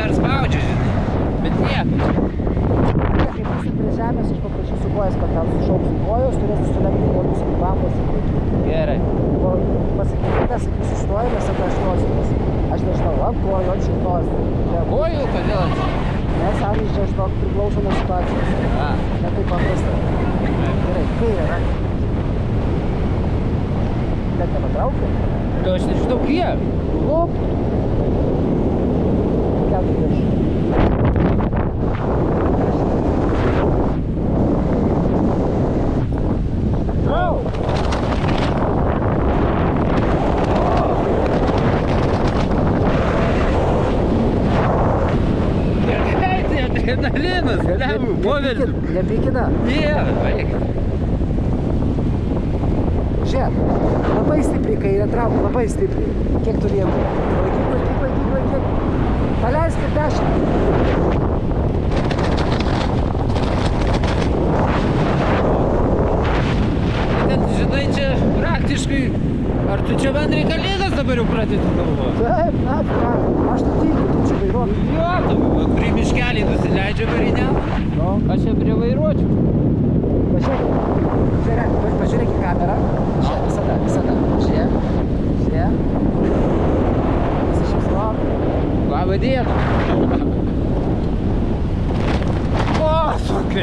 dar spaudžia, žinai. Bet nieko. Kai būsim prie žemės, aš paprašysiu kojas, kad tau sušauksiu kojos, turėsiu sulenkti kojas į kvapos. Gerai. O pasakykite, sakysiu, stoju, nes tada aš nosiu. Aš nežinau, ant kojų, ant šitos. Kojų, kodėl ant? Nes amžiai čia žinok priklauso nuo situacijos. Ne taip paprasta. Gerai, kairė ranką. Net nepatraukia? Tu aš nežinau, kiek. Lop. Keltų virš. Trau! Adrenalinas, lemų, povelčių. Nepykina? Dieve, vaik. Žiūrėk, labai stipriai kairę trauk, labai stipriai. Kiek tu lieka? Laikyk. Paleisk ir 10. Net, žinai, čia praktiškai, ar tu čia man reikalingas dabar jau pradėti galvoti? Taip, aš tu tikiu, tu čia vairuoji. Jo, tu prie miškelį nusileidžia varinę. No. Aš čia prie vairuočių. Pažiūrėk į kamerą. Žiūrėk, visada. Žiūrėk. Pasišypsok. Labą dieną. O, fuck.